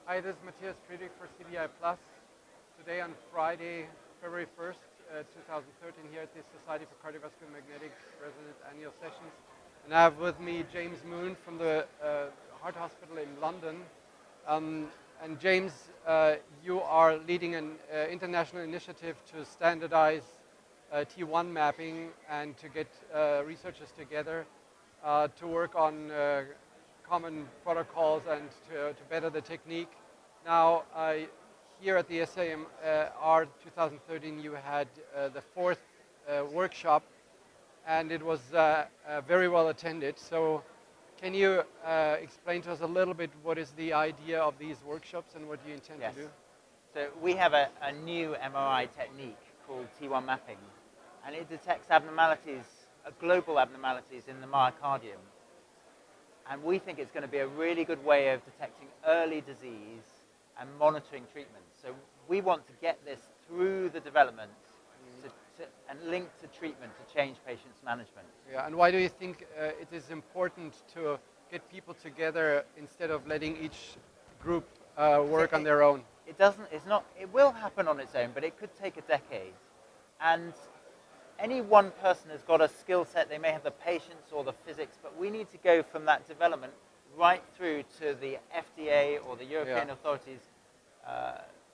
Hi, this is Matthias Friedrich for CDI Plus. Today on Friday, February 1st, 2013, here at the Society for Cardiovascular Magnetics Resonant Annual Sessions. And I have with me James Moon from the Heart Hospital in London. Um, and James, you are leading an international initiative to standardize T1 mapping and to get researchers together to work on common protocols and to better the technique. Now, here at the SCMR 2013, you had the fourth workshop, and it was very well attended. So can you explain to us a little bit what is the idea of these workshops and what you intend Yes. to do? So we have a new MRI technique called T1 mapping, and it detects abnormalities, global abnormalities in the myocardium. And we think it's going to be a really good way of detecting early disease and monitoring treatment. So we want to get this through the development and link to treatment to change patients' management. Yeah, and why do you think it is important to get people together instead of letting each group work on their own? It will happen on its own, but it could take a decade. And any one person has got a skill set. They may have the patience or the physics, but we need to go from that development right through to the FDA or the European authorities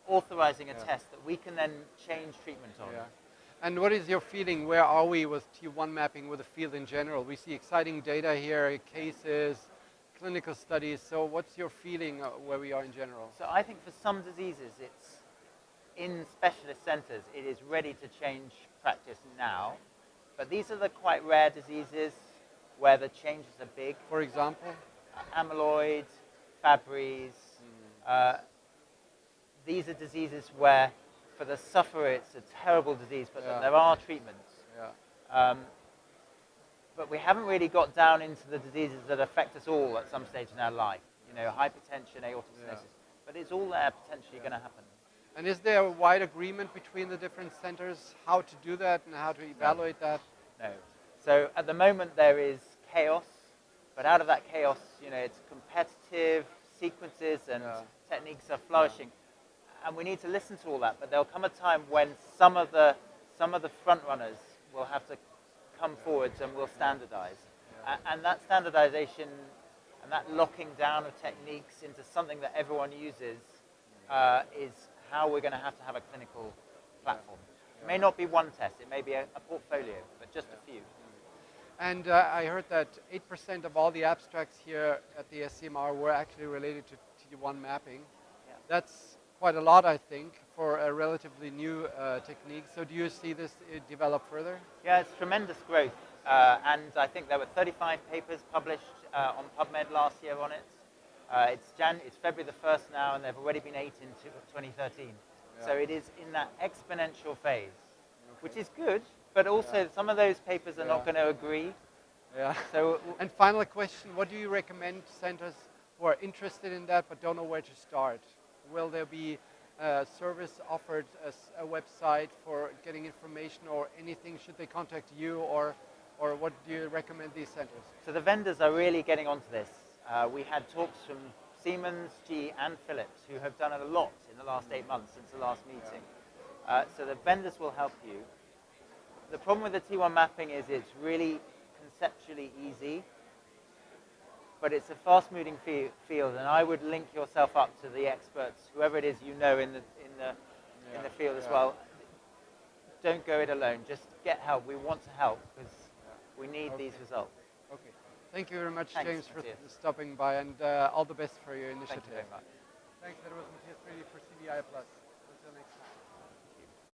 authorizing a test that we can then change treatment on. Yeah. And what is your feeling? Where are we with T1 mapping with the field in general? We see exciting data here, cases, clinical studies. So what's your feeling where we are in general? So I think for some diseases, it's in specialist centers, it is ready to change practice now. But these are the quite rare diseases where the changes are big. For example? Amyloid, Fabry's. These are diseases where for the sufferer it's a terrible disease, but there are treatments. Yeah. But we haven't really got down into the diseases that affect us all at some stage in our life. You know, hypertension, aortic stenosis. But it's all there potentially going to happen. And is there a wide agreement between the different centers how to do that and how to evaluate that? No. So at the moment there is chaos, but out of that chaos, you know, it's competitive sequences and techniques are flourishing. And we need to listen to all that, but there'll come a time when some of the front runners will have to come forwards and will standardize. And that standardization and that locking down of techniques into something that everyone uses is how we're going to have a clinical platform. It may not be one test, it may be a portfolio, but just a few. And I heard that 8% of all the abstracts here at the SCMR were actually related to T1 mapping. Yeah. That's quite a lot, I think, for a relatively new technique. So do you see this develop further? Yeah, it's tremendous growth. And I think there were 35 papers published on PubMed last year on it. It's February the 1st now, and there have already been 8 in 2013. Yeah. So it is in that exponential phase, which is good, but also some of those papers are not going to agree. Yeah. So, and final question, what do you recommend centers who are interested in that but don't know where to start? Will there be a service offered as a website for getting information or anything? Should they contact you, or what do you recommend these centers? So the vendors are really getting onto this. We had talks from Siemens, GE, and Philips, who have done it a lot in the last 8 months since the last meeting. So the vendors will help you. The problem with the T1 mapping is it's really conceptually easy, but it's a fast-moving field, and I would link yourself up to the experts, whoever it is you know in the field as well. Don't go it alone. Just get help. We want to help because we need these results. Okay. Thank you very much, Thanks, James, for Matthias. stopping by, and all the best for your initiative. Thank you very much. Thanks. That was Matthias Friedrich for CDI Plus. Until next time.